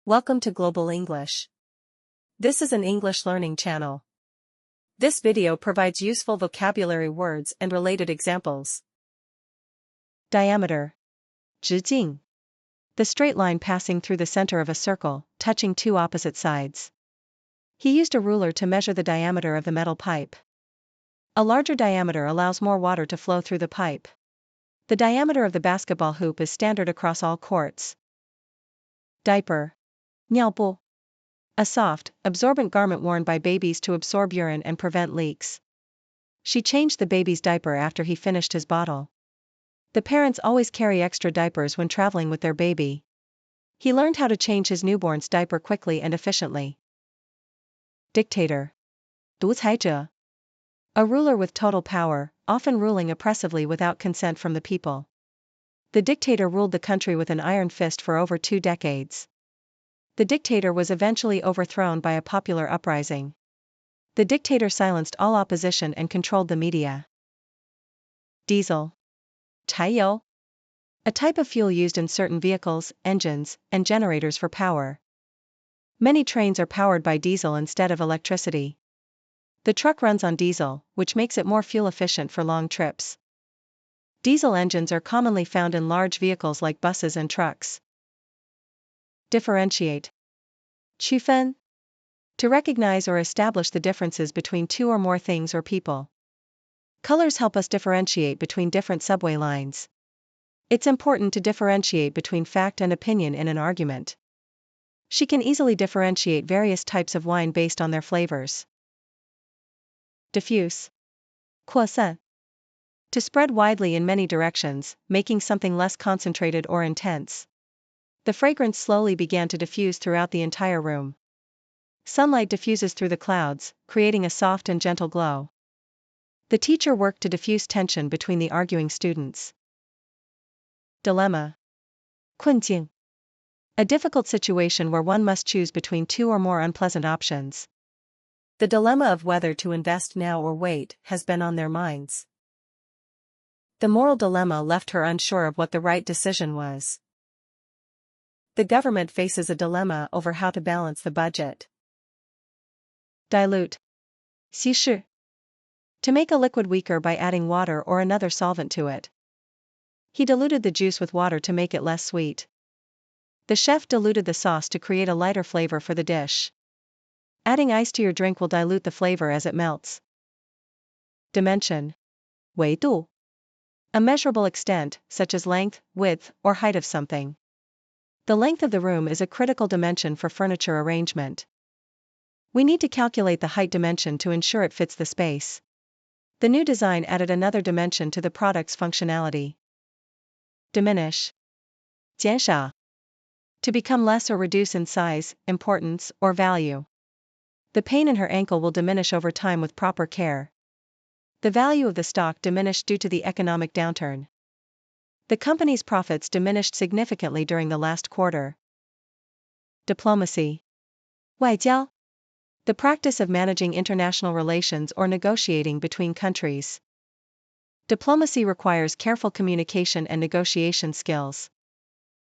Welcome to Global English. This is an English learning channel. This video provides useful vocabulary words and related examples. Diameter. 直径. The straight line passing through the center of a circle, touching two opposite sides. He used a ruler to measure the diameter of the metal pipe. A larger diameter allows more water to flow through the pipe. The diameter of the basketball hoop is standard across all courts. Diaper. 尿布. A soft, absorbent garment worn by babies to absorb urine and prevent leaks. She changed the baby's diaper after he finished his bottle. The parents always carry extra diapers when traveling with their baby. He learned how to change his newborn's diaper quickly and efficiently. Dictator. 独裁者. A ruler with total power, often ruling oppressively without consent from the people. The dictator ruled the country with an iron fist for over 2 decades. The dictator was eventually overthrown by a popular uprising. The dictator silenced all opposition and controlled the media. Diesel. 柴油. A type of fuel used in certain vehicles, engines, and generators for power. Many trains are powered by diesel instead of electricity. The truck runs on diesel, which makes it more fuel efficient for long trips. Diesel engines are commonly found in large vehicles like buses and trucks. Differentiate. 区分. To recognize or establish the differences between two or more things or people. Colors help us differentiate between different subway lines. It's important to differentiate between fact and opinion in an argument. She can easily differentiate various types of wine based on their flavors. Diffuse. 扩散. To spread widely in many directions, making something less concentrated or intense. The fragrance slowly began to diffuse throughout the entire room. Sunlight diffuses through the clouds, creating a soft and gentle glow. The teacher worked to diffuse tension between the arguing students. Dilemma. 困境. A difficult situation where one must choose between two or more unpleasant options. The dilemma of whether to invest now or wait has been on their minds. The moral dilemma left her unsure of what the right decision was. The government faces a dilemma over how to balance the budget. Dilute. 稀释. To make a liquid weaker by adding water or another solvent to it. He diluted the juice with water to make it less sweet. The chef diluted the sauce to create a lighter flavor for the dish. Adding ice to your drink will dilute the flavor as it melts. Dimension. 维度. A measurable extent, such as length, width, or height of something. The length of the room is a critical dimension for furniture arrangement. We need to calculate the height dimension to ensure it fits the space. The new design added another dimension to the product's functionality. Diminish. 减少. To become less or reduce in size, importance, or value. The pain in her ankle will diminish over time with proper care. The value of the stock diminished due to the economic downturn. The company's profits diminished significantly during the last quarter. Diplomacy. 外交. The practice of managing international relations or negotiating between countries. Diplomacy requires careful communication and negotiation skills.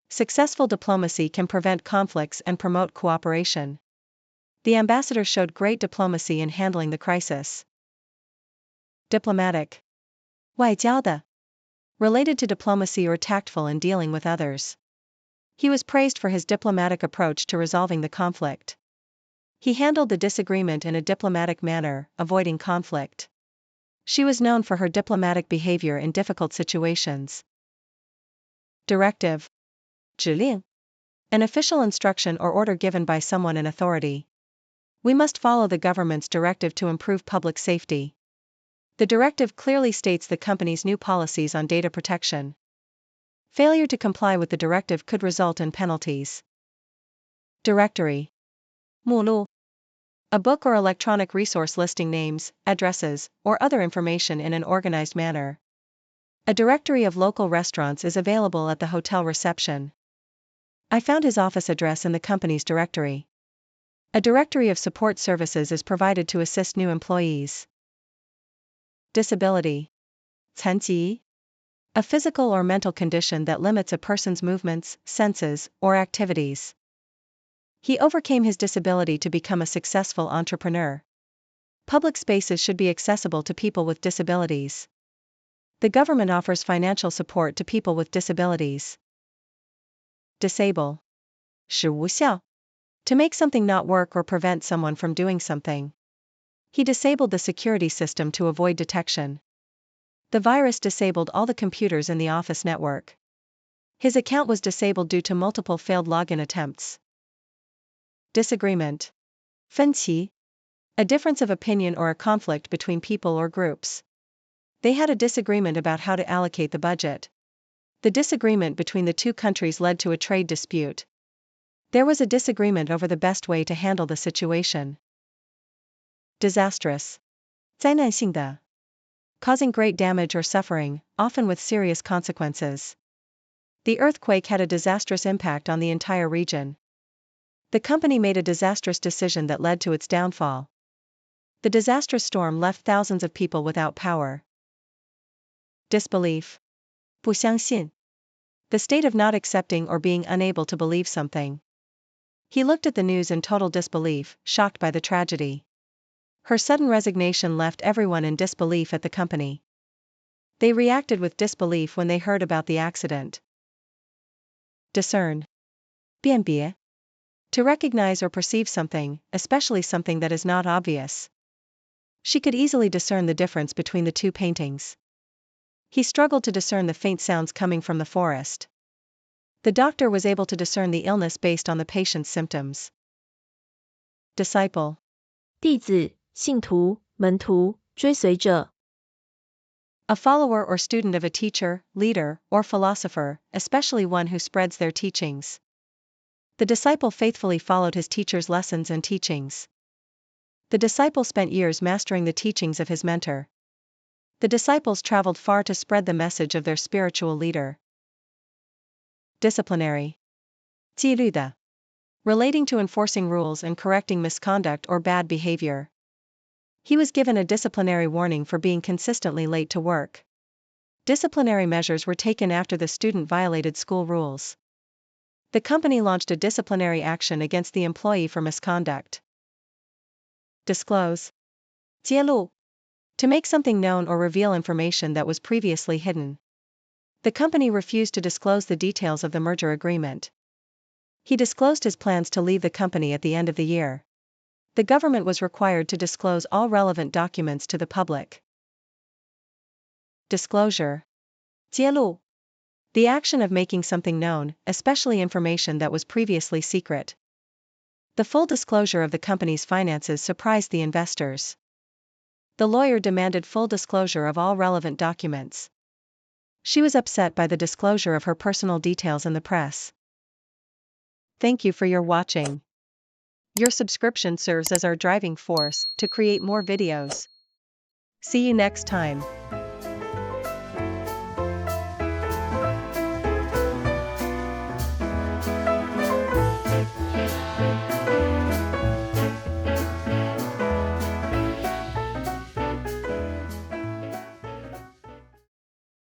Successful diplomacy can prevent conflicts and promote cooperation. The ambassador showed great diplomacy in handling the crisis. Diplomatic. 外交的. Related to diplomacy or tactful in dealing with others. He was praised for his diplomatic approach to resolving the conflict. He handled the disagreement in a diplomatic manner, avoiding conflict. She was known for her diplomatic behavior in difficult situations. Directive. 指令. An official instruction or order given by someone in authority. We must follow the government's directive to improve public safety. The directive clearly states the company's new policies on data protection. Failure to comply with the directive could result in penalties. Directory. 目录. A book or electronic resource listing names, addresses, or other information in an organized manner. A directory of local restaurants is available at the hotel reception. I found his office address in the company's directory. A directory of support services is provided to assist new employees. Disability. 残疾. A physical or mental condition that limits a person's movements, senses, or activities. He overcame his disability to become a successful entrepreneur. Public spaces should be accessible to people with disabilities. The government offers financial support to people with disabilities. Disable. 使无效. To make something not work or prevent someone from doing something. He disabled the security system to avoid detection. The virus disabled all the computers in the office network. His account was disabled due to multiple failed login attempts. Disagreement. 分歧. A difference of opinion or a conflict between people or groups. They had a disagreement about how to allocate the budget. The disagreement between the two countries led to a trade dispute. There was a disagreement over the best way to handle the situation. Disastrous. 灾难性的. Causing great damage or suffering, often with serious consequences. The earthquake had a disastrous impact on the entire region. The company made a disastrous decision that led to its downfall. The disastrous storm left thousands of people without power. Disbelief. 不相信. The state of not accepting or being unable to believe something. He looked at the news in total disbelief, shocked by the tragedy. Her sudden resignation left everyone in disbelief at the company. They reacted with disbelief when they heard about the accident. Discern. 辨别. To recognize or perceive something, especially something that is not obvious. She could easily discern the difference between the two paintings. He struggled to discern the faint sounds coming from the forest. The doctor was able to discern the illness based on the patient's symptoms. Disciple. 弟子、信徒、门徒、追随者。A follower or student of a teacher, leader, or philosopher, especially one who spreads their teachings. The disciple faithfully followed his teacher's lessons and teachings. The disciple spent years mastering the teachings of his mentor. The disciples traveled far to spread the message of their spiritual leader. Disciplinary. 纪律的. Relating to enforcing rules and correcting misconduct or bad behavior. He was given a disciplinary warning for being consistently late to work. Disciplinary measures were taken after the student violated school rules. The company launched a disciplinary action against the employee for misconduct. Disclose. 揭露. To make something known or reveal information that was previously hidden. The company refused to disclose the details of the merger agreement. He disclosed his plans to leave the company at the end of the year. The government was required to disclose all relevant documents to the public. Disclosure. 揭露. The action of making something known, especially information that was previously secret. The full disclosure of the company's finances surprised the investors. The lawyer demanded full disclosure of all relevant documents. She was upset by the disclosure of her personal details in the press. Thank you for your watching. Your subscription serves as our driving force to create more videos. See you next time.